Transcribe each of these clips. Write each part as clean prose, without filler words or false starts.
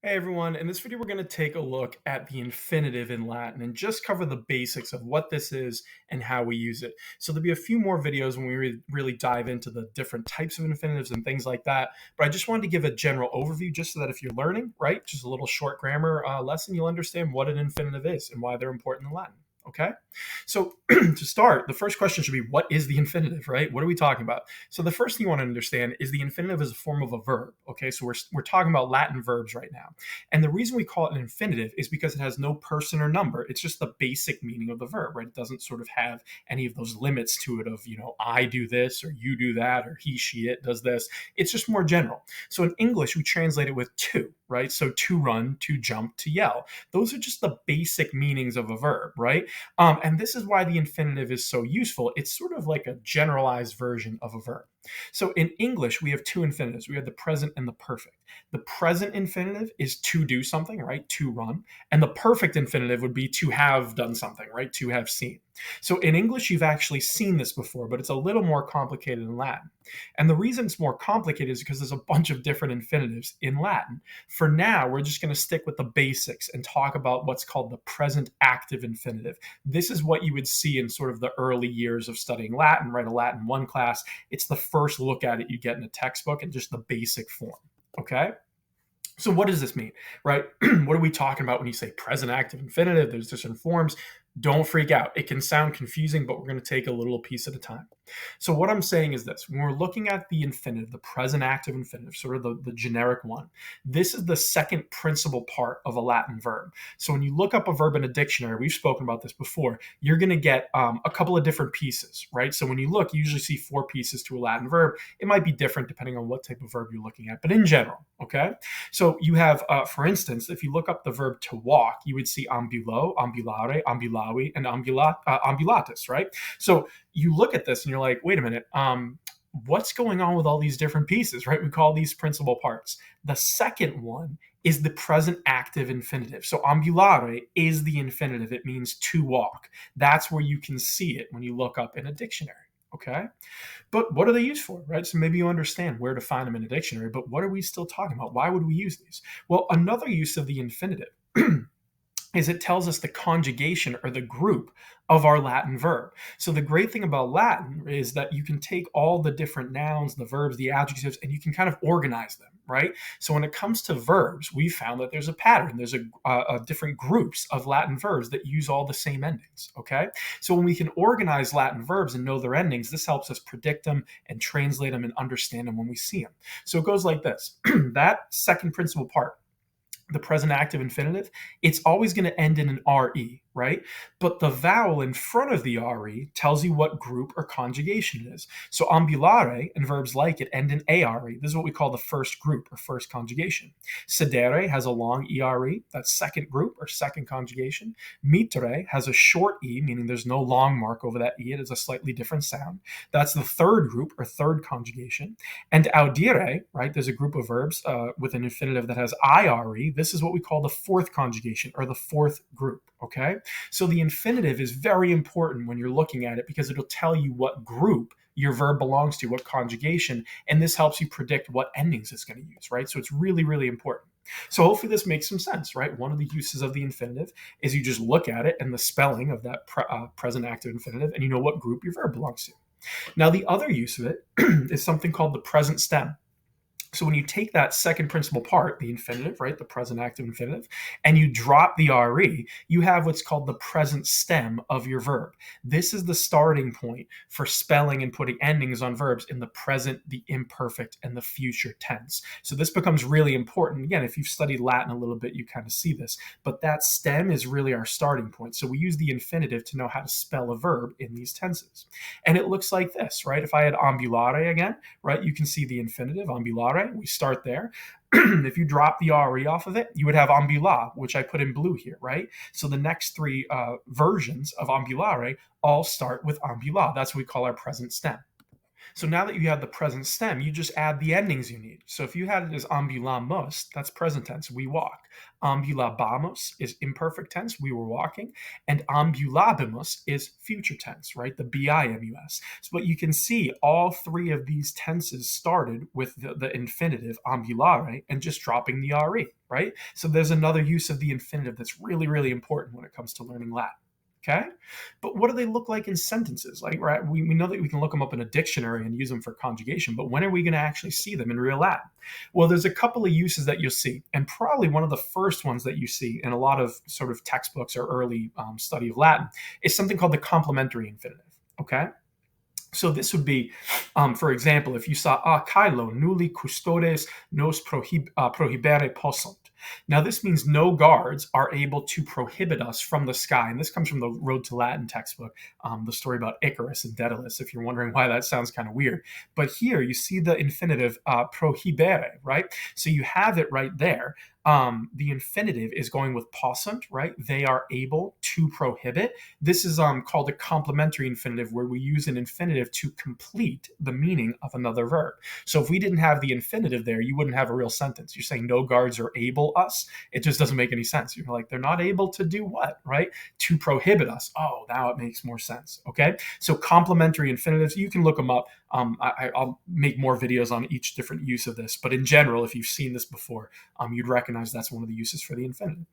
Hey everyone, in this video we're going to take a look at the infinitive in Latin and just cover the basics of what this is and how we use it. So there'll be a few more videos when we really dive into the different types of infinitives and things like that, but I just wanted to give a general overview just so that if you're learning, right, just a little short grammar lesson, you'll understand what an infinitive is and why they're important in Latin. Okay, so to start, the first question should be, what is the infinitive, right? What are we talking about? So the first thing you want to understand is the infinitive is a form of a verb. Okay, so we're talking about Latin verbs right now. And the reason we call it an infinitive is because it has no person or number. It's just the basic meaning of the verb, right? It doesn't sort of have any of those limits to it of, I do this or you do that or he, she, it does this. It's just more general. So in English, we translate it with to, right? So to run, to jump, to yell. Those are just the basic meanings of a verb, right? And this is why the infinitive is so useful. It's sort of like a generalized version of a verb. So in English, we have two infinitives. We have the present and the perfect. The present infinitive is to do something, right? To run. And the perfect infinitive would be to have done something, right? To have seen. So in English, you've actually seen this before, but it's a little more complicated in Latin. And the reason it's more complicated is because there's a bunch of different infinitives in Latin. For now, we're just going to stick with the basics and talk about what's called the present active infinitive. This is what you would see in sort of the early years of studying Latin, right? A Latin 1 class. It's the first look at it you get in a textbook and just the basic form, okay? So what does this mean, right? What are we talking about when you say present active infinitive? There's different forms. Don't freak out. It can sound confusing, but we're going to take a little piece at a time. So what I'm saying is this. When we're looking at the infinitive, the present active infinitive, sort of the generic one, this is the second principal part of a Latin verb. So when you look up a verb in a dictionary, we've spoken about this before, you're going to get a couple of different pieces, right? So when you look, you usually see 4 pieces to a Latin verb. It might be different depending on what type of verb you're looking at, but in general, okay? So you have, for instance, if you look up the verb to walk, you would see ambulo, ambulare, ambulare, and ambulatus, right? So you look at this and you're like, wait a minute, what's going on with all these different pieces, right? We call these principal parts. The second one is the present active infinitive. So ambulare is the infinitive. It means to walk. That's where you can see it when you look up in a dictionary. Okay, but what are they used for, right? So maybe you understand where to find them in a dictionary, but what are we still talking about? Why would we use these? Well, another use of the infinitive is it tells us the conjugation or the group of our Latin verb. So the great thing about Latin is that you can take all the different nouns, the verbs, the adjectives, and you can kind of organize them, right? So when it comes to verbs, we found that there's a pattern. There's a different groups of Latin verbs that use all the same endings, okay? So when we can organize Latin verbs and know their endings, this helps us predict them and translate them and understand them when we see them. So it goes like this. That second principal part, the present active infinitive, it's always going to end in an RE, right? But the vowel in front of the RE tells you what group or conjugation it is. So ambulare and verbs like it end in ARE. This is what we call the first group or first conjugation. Sedere has a long ERE, that's second group or second conjugation. Mitere has a short E, meaning there's no long mark over that E. It is a slightly different sound. That's the third group or third conjugation. And audire, right, there's a group of verbs with an infinitive that has IRE. This is what we call the fourth conjugation or the fourth group, okay? So the infinitive is very important when you're looking at it because it'll tell you what group your verb belongs to, what conjugation, and this helps you predict what endings it's going to use, right? So it's really, really important. So hopefully this makes some sense, right? One of the uses of the infinitive is you just look at it and the spelling of that present active infinitive, and you know what group your verb belongs to. Now, the other use of it is something called the present stem. So when you take that second principal part, the infinitive, right, the present active infinitive, and you drop the RE, you have what's called the present stem of your verb. This is the starting point for spelling and putting endings on verbs in the present, the imperfect, and the future tense. So this becomes really important. Again, if you've studied Latin a little bit, you kind of see this. But that stem is really our starting point. So we use the infinitive to know how to spell a verb in these tenses. And it looks like this, right? If I had ambulare again, right, you can see the infinitive, ambulare. We start there. If you drop the RE off of it, you would have ambula, which I put in blue here, right? So the next 3 versions of ambulare all start with ambula. That's what we call our present stem. So now that you have the present stem, you just add the endings you need. So if you had it as ambulamos, that's present tense, we walk. Ambulabamos is imperfect tense, we were walking. And ambulabimus is future tense, right? The bimus. So but you can see all three of these tenses started with the infinitive ambulare and just dropping the re, right? So there's another use of the infinitive that's really, really important when it comes to learning Latin. Okay, but what do they look like in sentences? Like, right, we know that we can look them up in a dictionary and use them for conjugation, but when are we going to actually see them in real Latin? Well, there's a couple of uses that you'll see, and probably one of the first ones that you see in a lot of sort of textbooks or early study of Latin is something called the complementary infinitive. Okay, so this would be, for example, if you saw Caelo nulli custodes nos prohibere possunt. Now, this means no guards are able to prohibit us from the sky. And this comes from the Road to Latin textbook, the story about Icarus and Daedalus, if you're wondering why that sounds kind of weird. But here you see the infinitive prohibere, right? So you have it right there. The infinitive is going with possunt, right? They are able to prohibit. This is called a complementary infinitive, where we use an infinitive to complete the meaning of another verb. So if we didn't have the infinitive there, you wouldn't have a real sentence. You're saying no guards are able us. It just doesn't make any sense. You're like, they're not able to do what, right? To prohibit us. Oh, now it makes more sense. Okay. So complementary infinitives, you can look them up. I'll make more videos on each different use of this, but in general, if you've seen this before, you'd recognize that's one of the uses for the infinitive.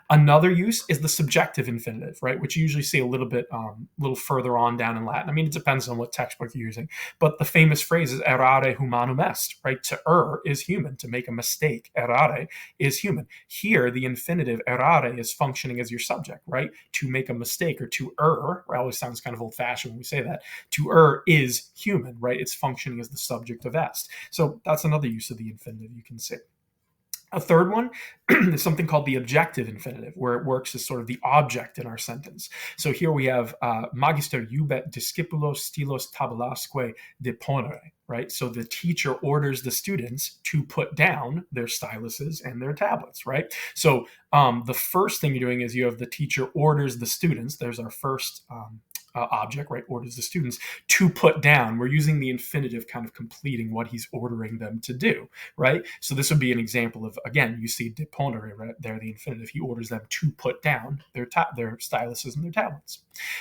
Another use is the subjective infinitive, right, which you usually see a little further on down in Latin. I mean, it depends on what textbook you're using, but the famous phrase is errare humanum est, right? To err is human, to make a mistake, errare is human. Here, the infinitive errare is functioning as your subject, right? To make a mistake or to err, it always sounds kind of old-fashioned when we say that. To err is human, right? It's functioning as the subject of est. So that's another use of the infinitive you can see. A third one is something called the objective infinitive, where it works as sort of the object in our sentence. So here we have magister iubet discipulos stylos tabulasque deponere, right? So the teacher orders the students to put down their styluses and their tablets, right? So the first thing you're doing is you have the teacher orders the students. There's our first object, right? Orders the students to put down. We're using the infinitive kind of completing what he's ordering them to do, right? So this would be an example of, again, you see deponere right there, the infinitive. He orders them to put down their styluses and their tablets.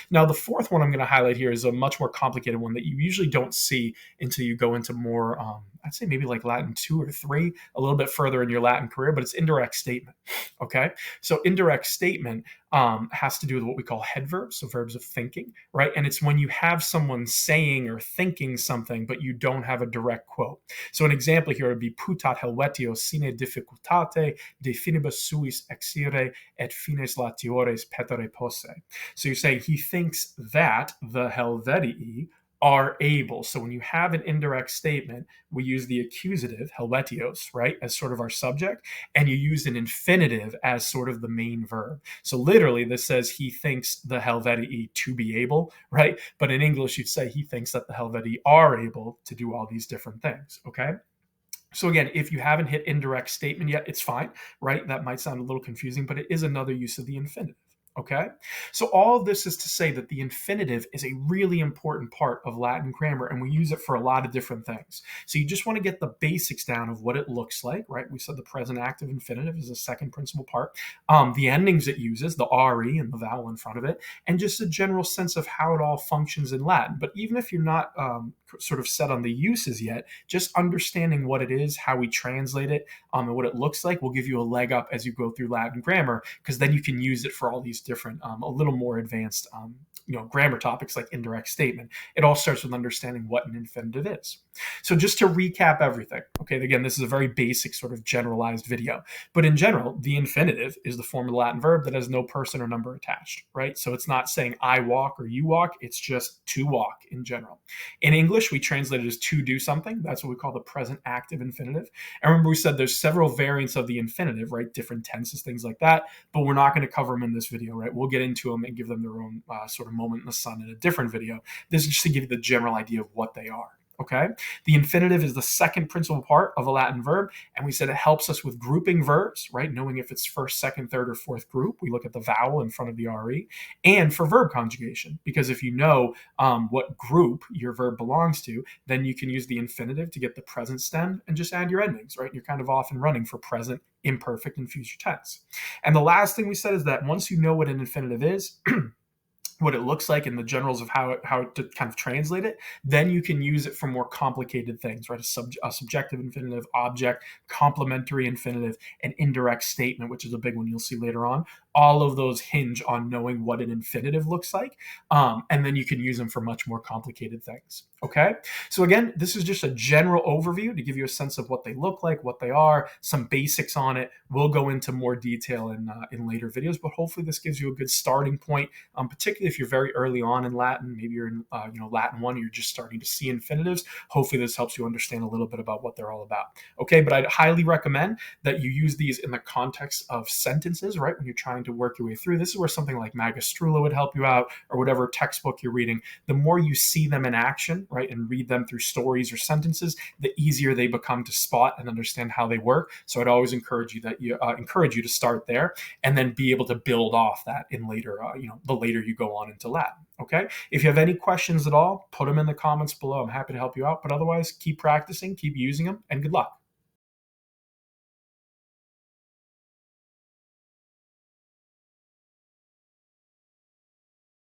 Now, the fourth one I'm going to highlight here is a much more complicated one that you usually don't see until you go into more, I'd say maybe like Latin 2 or 3, a little bit further in your Latin career, but it's indirect statement, okay? So indirect statement has to do with what we call head verbs, so verbs of thinking, right? And it's when you have someone saying or thinking something, but you don't have a direct quote. So an example here would be putat helvetio sine difficultate de finibus suis exire et fines latiores petere posse. So you're saying he thinks that the Helvetii are able. So when you have an indirect statement, we use the accusative, helvetios, right, as sort of our subject, and you use an infinitive as sort of the main verb. So literally this says he thinks the Helvetii to be able, right? But in English, you'd say he thinks that the Helvetii are able to do all these different things, okay? So again, if you haven't hit indirect statement yet, it's fine, right? That might sound a little confusing, but it is another use of the infinitive. Okay, so all of this is to say that the infinitive is a really important part of Latin grammar, and we use it for a lot of different things. So you just want to get the basics down of what it looks like, right? We said the present active infinitive is the second principal part. The endings it uses, the re and the vowel in front of it, and just a general sense of how it all functions in Latin. But even if you're not sort of set on the uses yet, just understanding what it is, how we translate it, and what it looks like will give you a leg up as you go through Latin grammar, because then you can use it for all these different, a little more advanced, grammar topics like indirect statement. It all starts with understanding what an infinitive is. So just to recap everything, okay, again, this is a very basic sort of generalized video, but in general, the infinitive is the form of the Latin verb that has no person or number attached, right? So it's not saying I walk or you walk, it's just to walk in general. In English, we translate it as to do something. That's what we call the present active infinitive. And remember, we said there's several variants of the infinitive, right? Different tenses, things like that, but we're not going to cover them in this video, right? We'll get into them and give them their own sort of moment in the sun in a different video. This is just to give you the general idea of what they are. Okay. The infinitive is the second principal part of a Latin verb. And we said it helps us with grouping verbs, right? Knowing if it's first, second, third, or fourth group. We look at the vowel in front of the RE. And for verb conjugation, because if you know what group your verb belongs to, then you can use the infinitive to get the present stem and just add your endings, right? You're kind of off and running for present, imperfect, and future tense. And the last thing we said is that once you know what an infinitive is, what it looks like and the generals of how to kind of translate it, then you can use it for more complicated things, right? A subjective infinitive, object, complementary infinitive, an indirect statement, which is a big one you'll see later on. All of those hinge on knowing what an infinitive looks like, and then you can use them for much more complicated things. Okay, so again, this is just a general overview to give you a sense of what they look like, what they are, some basics on it. We'll go into more detail in later videos, but hopefully this gives you a good starting point, particularly if you're very early on in Latin. Maybe you're in Latin 1, you're just starting to see infinitives. Hopefully this helps you understand a little bit about what they're all about. Okay, but I'd highly recommend that you use these in the context of sentences, right? When you're trying to work your way through. This is where something like Magistrula would help you out, or whatever textbook you're reading. The more you see them in action, right, and read them through stories or sentences, the easier they become to spot and understand how they work. So I'd always encourage you to start there and then be able to build off that in later, the later you go on into Latin. Okay. If you have any questions at all, put them in the comments below. I'm happy to help you out. But otherwise, keep practicing, keep using them, and good luck.